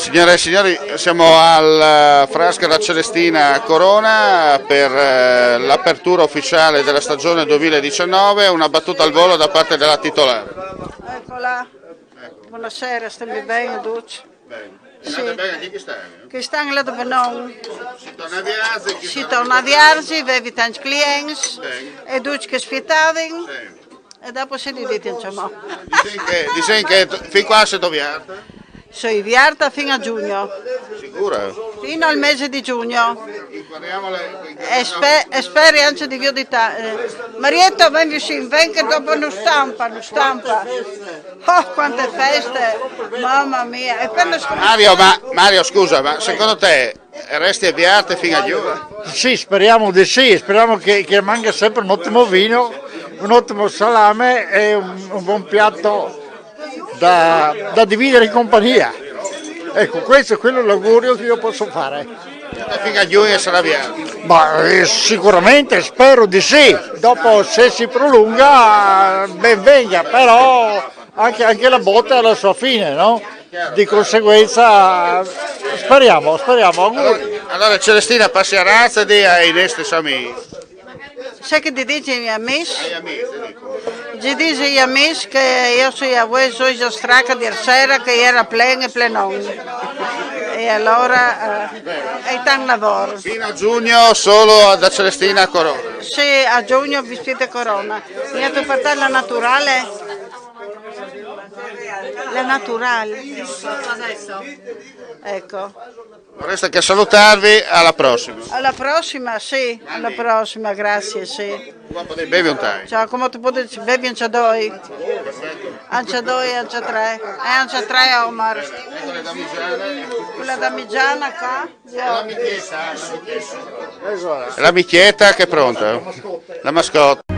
Signore e signori, siamo al Frasca da Celestina a Corona per l'apertura ufficiale della stagione 2019, una battuta al volo da parte della titolare. Eccola, buonasera, stai bene, Duce? Bene. Sì. Andate bene anche quest'anno? Quest'anno là dove non Si torna a Viazzi, avevi tanti clienti, e Duce che aspettavi, sì. e dopo si divide, insomma. Dicono che fin qua si doviate? Sono viarta fino a giugno, Sicuro? fino al mese di giugno, Inquadriamole. e speri anche di viodità. Marietta, vieni che dopo non stampa. Oh, quante feste, mamma mia. E per Mario, scusa, ma secondo te resti a Viarte fino a giugno? Sì, speriamo di sì, speriamo che manca sempre un ottimo vino, un ottimo salame e un buon piatto da dividere in compagnia. Ecco, questo è quello l'augurio che io posso fare. Fino a giugno sarà Viarte? Ma sicuramente spero di sì, dopo se si prolunga ben venga, però anche la botta ha la sua fine, no? Di conseguenza speriamo, auguri. Allora Celestina passi a razza di ai nostri amici. sai che ti dice gli amici? Ai amici, dico. Ci dice gli amici che io sono già stracca di sera che era pleno e plenone. E allora è tanto lavoro. Fino a giugno solo da Celestina a Corona. Sì, a giugno vestite Corona. Mi ha detto per te la naturale? La naturale. Ecco. Non resta che salutarvi, alla prossima. Alla prossima, sì, alla prossima, grazie, sì. Qua potete bevi un time. Ciao, come tu puoi bevi anche due? Anche due, anche tre. E anche tre, Omar. Ecco le damigiane. Quella damigiana qua? La michietta che è pronta. La mascotte.